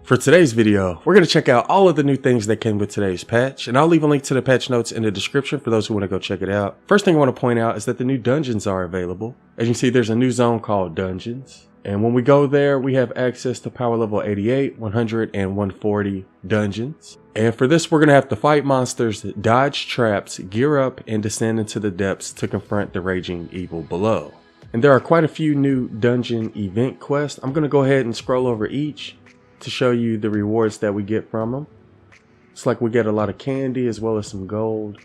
For today's video, we're going to check out all of the new things that came with today's patch, and I'll leave a link to the patch notes in the description for those who want to go check it out. First thing I want to point out is that the new dungeons are available. As you can see, there's a new zone called Dungeons, and when we go there, we have access to power level 88, 100, and 140 dungeons. And for this, we're going to have to fight monsters, dodge traps, gear up, and descend into the depths to confront the raging evil below. And there are quite a few new dungeon event quests. I'm going to go ahead and scroll over each to show you the rewards that we get from them. It's like we get a lot of candy as well as some gold,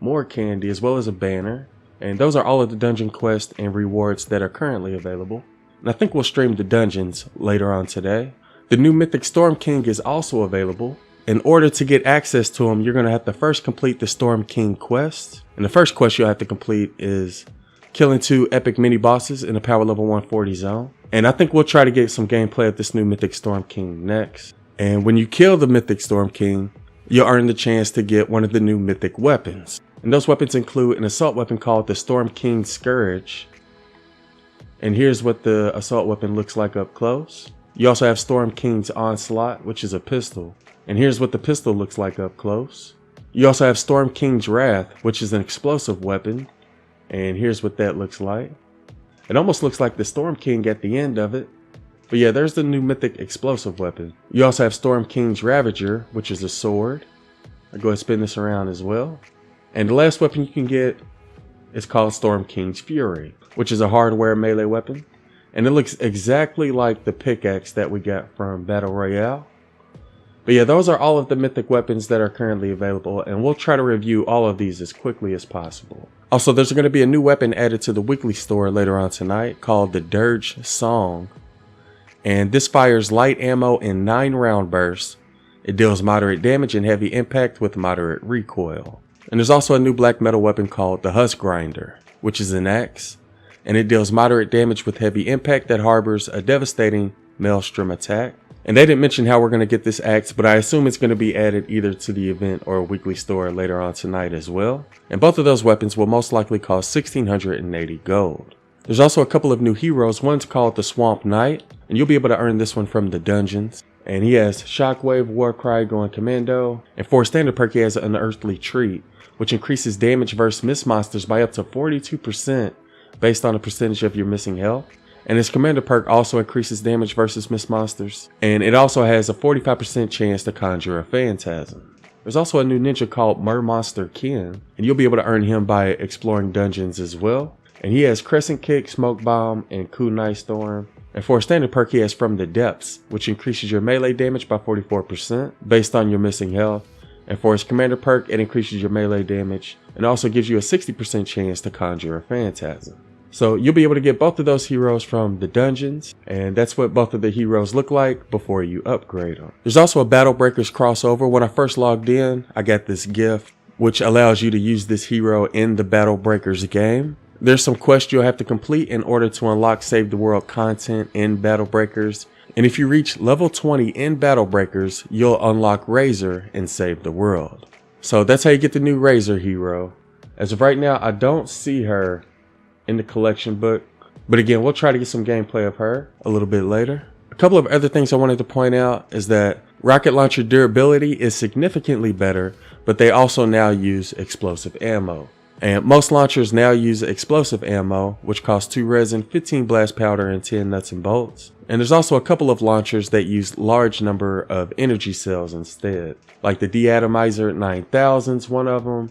more candy as well as a banner. And those are all of the dungeon quests and rewards that are currently available. And I think we'll stream the dungeons later on today. The new Mythic Storm King is also available. In order to get access to him, you're going to have to first complete the Storm King quest. And the first quest you'll have to complete is killing 2 epic mini bosses in the power level 140 zone. And I think we'll try to get some gameplay of this new Mythic Storm King next. And when you kill the Mythic Storm King, you'll earn the chance to get one of the new mythic weapons. And those weapons include an assault weapon called the Storm King Scourge. And here's what the assault weapon looks like up close. You also have Storm King's Onslaught, which is a pistol. And here's what the pistol looks like up close. You also have Storm King's Wrath, which is an explosive weapon. And here's what that looks like. It almost looks like the Storm King at the end of it. But yeah, there's the new mythic explosive weapon. You also have Storm King's Ravager, which is a sword. I'll go ahead and spin this around as well. And the last weapon you can get is called Storm King's Fury, which is a hardware melee weapon. And it looks exactly like the pickaxe that we got from Battle Royale. But yeah, those are all of the mythic weapons that are currently available, and we'll try to review all of these as quickly as possible. Also, there's going to be a new weapon added to the weekly store later on tonight called the Dirge Song. And this fires light ammo in 9 round bursts. It deals moderate damage and heavy impact with moderate recoil. And there's also a new black metal weapon called the Husk Grinder, which is an axe. And it deals moderate damage with heavy impact that harbors a devastating maelstrom attack. And they didn't mention how we're going to get this axe, but I assume it's going to be added either to the event or a weekly store later on tonight as well. And both of those weapons will most likely cost 1,680 gold. There's also a couple of new heroes. One's called the Swamp Knight, and you'll be able to earn this one from the dungeons. And he has Shockwave, Warcry, going commando. And for a standard perk, he has an Unearthly Treat, which increases damage versus miss monsters by up to 42% based on the percentage of your missing health. And his commander perk also increases damage versus miss monsters. And it also has a 45% chance to conjure a phantasm. There's also a new ninja called Mermonster Ken, and you'll be able to earn him by exploring dungeons as well. And he has Crescent Kick, Smoke Bomb, and Kunai Storm. And for a standard perk, he has From the Depths, which increases your melee damage by 44% based on your missing health. And for his commander perk, it increases your melee damage and also gives you a 60% chance to conjure a phantasm. So you'll be able to get both of those heroes from the dungeons, and that's what both of the heroes look like before you upgrade them. There's also a Battle Breakers crossover. When I first logged in, I got this gift, which allows you to use this hero in the Battle Breakers game. There's some quests you'll have to complete in order to unlock Save the World content in Battle Breakers. And if you reach level 20 in Battle Breakers, you'll unlock Razer and Save the World. So that's how you get the new Razer hero. As of right now, I don't see her in the collection book, but again, we'll try to get some gameplay of her a little bit later. A couple of other things I wanted to point out is that rocket launcher durability is significantly better, but they also now use explosive ammo. And most launchers now use explosive ammo, which costs 2 resin, 15 blast powder, and 10 nuts and bolts. And there's also a couple of launchers that use large number of energy cells instead, like the Deatomizer 9000's one of them,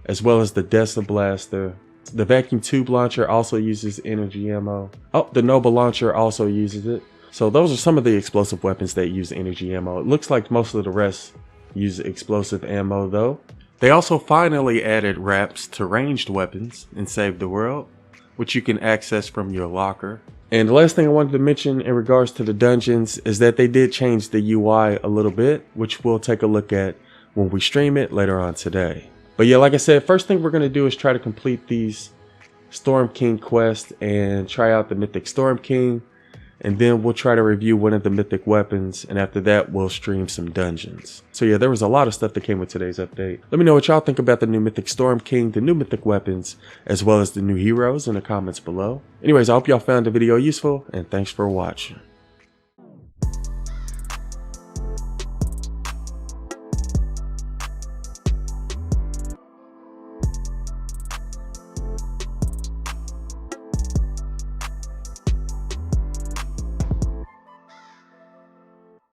as well as the Dessa Blaster. The vacuum tube launcher also uses energy ammo. Oh, the Noble launcher also uses it. So those are some of the explosive weapons that use energy ammo. It looks like most of the rest use explosive ammo though. They also finally added wraps to ranged weapons in Save the World, which you can access from your locker. And the last thing I wanted to mention in regards to the dungeons is that they did change the UI a little bit, which we'll take a look at when we stream it later on today. But yeah, like I said, first thing we're going to do is try to complete these Storm King quests and try out the Mythic Storm King. And then we'll try to review one of the mythic weapons. And after that, we'll stream some dungeons. So yeah, there was a lot of stuff that came with today's update. Let me know what y'all think about the new Mythic Storm King, the new mythic weapons, as well as the new heroes in the comments below. Anyways, I hope y'all found the video useful, and thanks for watching.